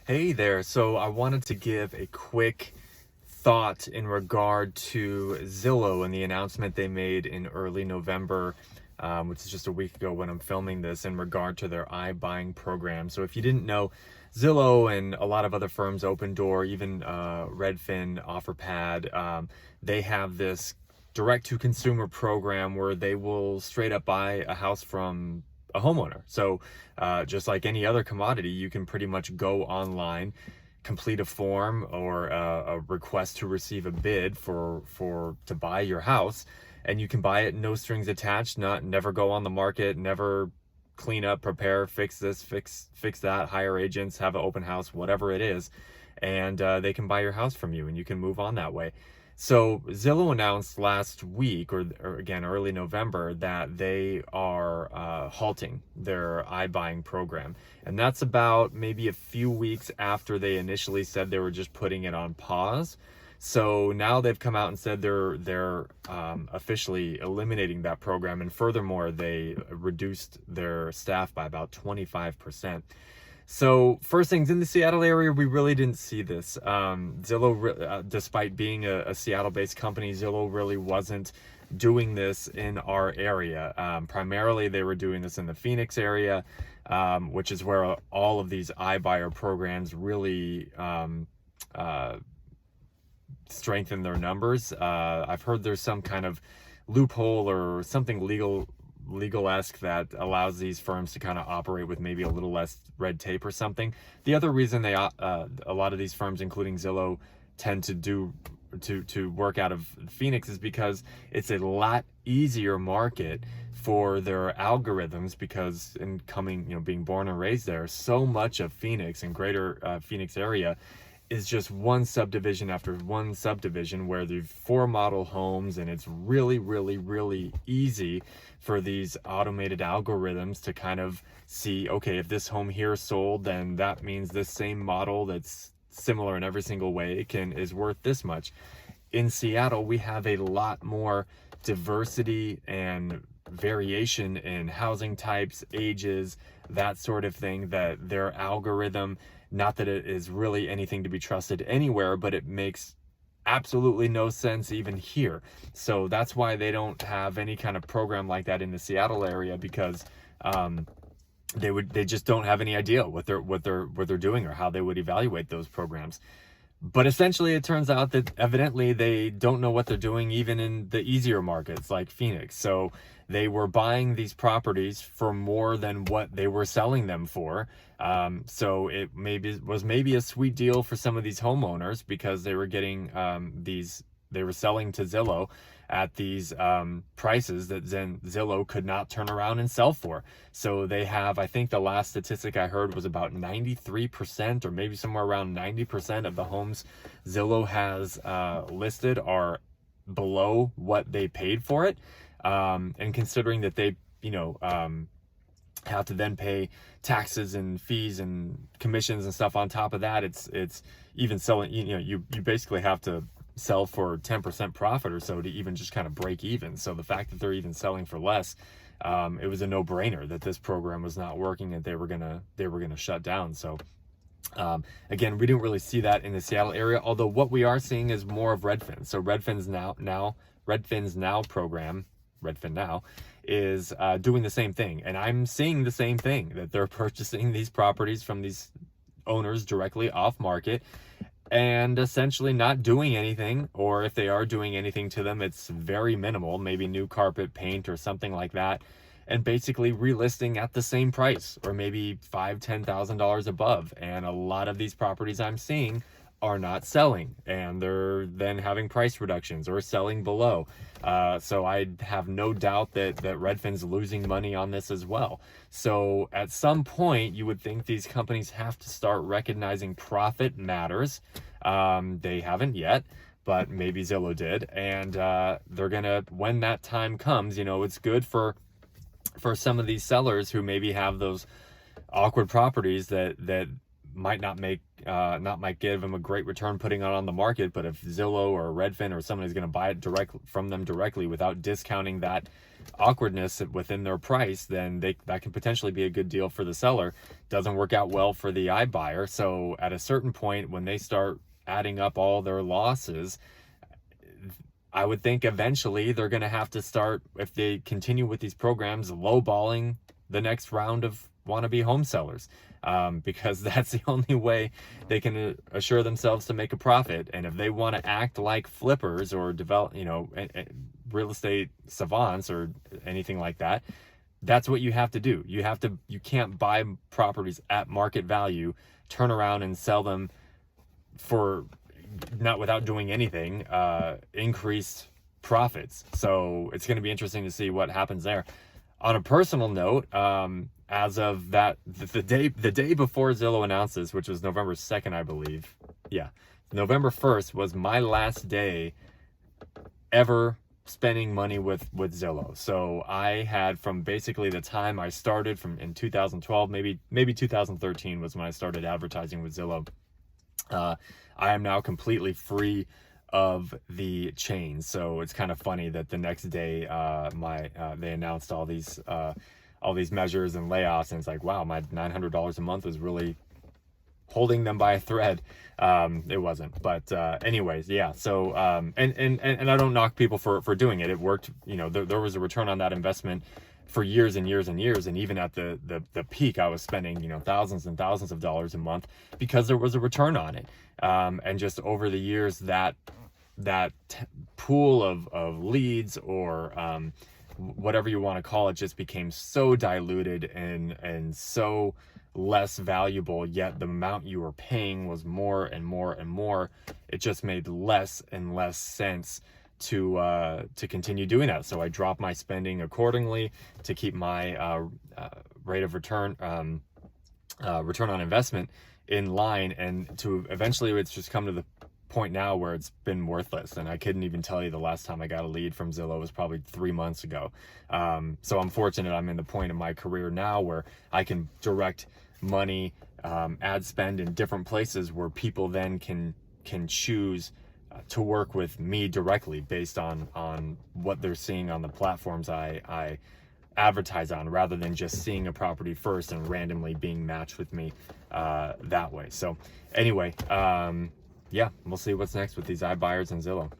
Hey there. So I wanted to give a quick thought in regard to Zillow and the announcement they made in early November, which is just a week ago when I'm filming this, in regard to their iBuying program. So if you didn't know, Zillow and a lot of other firms, Open Door, even Redfin, OfferPad, they have this direct-to-consumer program where they will straight up buy a house from a homeowner. So just like any other commodity, you can pretty much go online, complete a form or a request to receive a bid for to buy your house, and you can buy it no strings attached, never go on the market, never clean up, prepare, fix this, fix that, hire agents, have an open house, whatever it is, and they can buy your house from you and you can move on that way. So Zillow announced last week, or again early November, that they are halting their iBuying program, and that's about maybe a few weeks after they initially said they were just putting it on pause. So now they've come out and said they're officially eliminating that program, and furthermore, they reduced their staff by about 25%. So first things, in the Seattle area, we really didn't see this. Zillow, despite being a Seattle-based company, Zillow really wasn't doing this in our area. Primarily, they were doing this in the Phoenix area, which is where all of these iBuyer programs really strengthen their numbers. I've heard there's some kind of loophole or something legal-esque that allows these firms to kind of operate with maybe a little less red tape or something. The other reason they a lot of these firms, including Zillow, tend to work out of Phoenix is because it's a lot easier market for their algorithms, because being born and raised there, so much of Phoenix and greater Phoenix area is just one subdivision after one subdivision where there's 4 model homes, and it's really, really, really easy for these automated algorithms to kind of see, okay, if this home here sold, then that means this same model that's similar in every single way is worth this much. In Seattle, we have a lot more diversity and variation in housing types, ages, that sort of thing, that their algorithm, not that it is really anything to be trusted anywhere, but it makes absolutely no sense even here. So that's why they don't have any kind of program like that in the Seattle area, because they just don't have any idea what they're doing or how they would evaluate those programs. But essentially, it turns out that evidently they don't know what they're doing even in the easier markets like Phoenix. So they were buying these properties for more than what they were selling them for. So it was maybe a sweet deal for some of these homeowners, because they were getting they were selling to Zillow at these prices that then Zillow could not turn around and sell for. So they have, I think the last statistic I heard was about 93%, or maybe somewhere around 90% of the homes Zillow has listed are below what they paid for it. And considering that they, have to then pay taxes and fees and commissions and stuff on top of that, it's even selling, you basically have to sell for 10% profit or so to even just kind of break even. So the fact that they're even selling for less, it was a no-brainer that this program was not working and they were gonna shut down. So again, we didn't really see that in the Seattle area, although what we are seeing is more of Redfin. So Redfin's Now program, Redfin Now, is doing the same thing, and I'm seeing the same thing, that they're purchasing these properties from these owners directly off market and essentially not doing anything, or if they are doing anything to them, it's very minimal, maybe new carpet, paint, or something like that, and basically relisting at the same price, or maybe $5,000-$10,000 above. And a lot of these properties I'm seeing are not selling, and they're then having price reductions or selling below. So I have no doubt that Redfin's losing money on this as well. So at some point, you would think these companies have to start recognizing profit matters. They haven't yet, but maybe Zillow did, and they're gonna, when that time comes, it's good for some of these sellers who maybe have those awkward properties that might not give them a great return putting it on the market. But if Zillow or Redfin or someone is going to buy it from them directly without discounting that awkwardness within their price, then that can potentially be a good deal for the seller. Doesn't work out well for the iBuyer. So at a certain point, when they start adding up all their losses, I would think eventually they're going to have to start, if they continue with these programs, lowballing the next round of wannabe home sellers, because that's the only way they can assure themselves to make a profit. And if they want to act like flippers or develop, real estate savants or anything like that, that's what you have to do. You can't buy properties at market value, turn around and sell them for, not without doing anything, increased profits. So it's going to be interesting to see what happens there. On a personal note, as of that, the day before Zillow announced this, which was November 2nd, I believe. Yeah. November 1st was my last day ever spending money with Zillow. So I had, from basically the time I started from in 2012, maybe 2013 was when I started advertising with Zillow. I am now completely free of the chains. So it's kind of funny that the next day, they announced all these measures and layoffs, and it's like, wow, my $900 a month was really holding them by a thread. It wasn't, but anyways, yeah. So and I don't knock people for doing it. It worked. There was a return on that investment for years and years and years. And even at the peak, I was spending, thousands and thousands of dollars a month because there was a return on it. And just over the years, that pool of leads, or whatever you want to call it, just became so diluted and so less valuable, yet the amount you were paying was more and more and more. It just made less and less sense to continue doing that. So I dropped my spending accordingly to keep my rate of return on investment in line, and to eventually it's just come to the point now where it's been worthless. And I couldn't even tell you the last time I got a lead from Zillow was probably 3 months ago. So I'm fortunate I'm in the point in my career now where I can direct money, ad spend in different places where people then can choose to work with me directly based on what they're seeing on the platforms I advertise on, rather than just seeing a property first and randomly being matched with me that way. So anyway, yeah, we'll see what's next with these iBuyers and Zillow.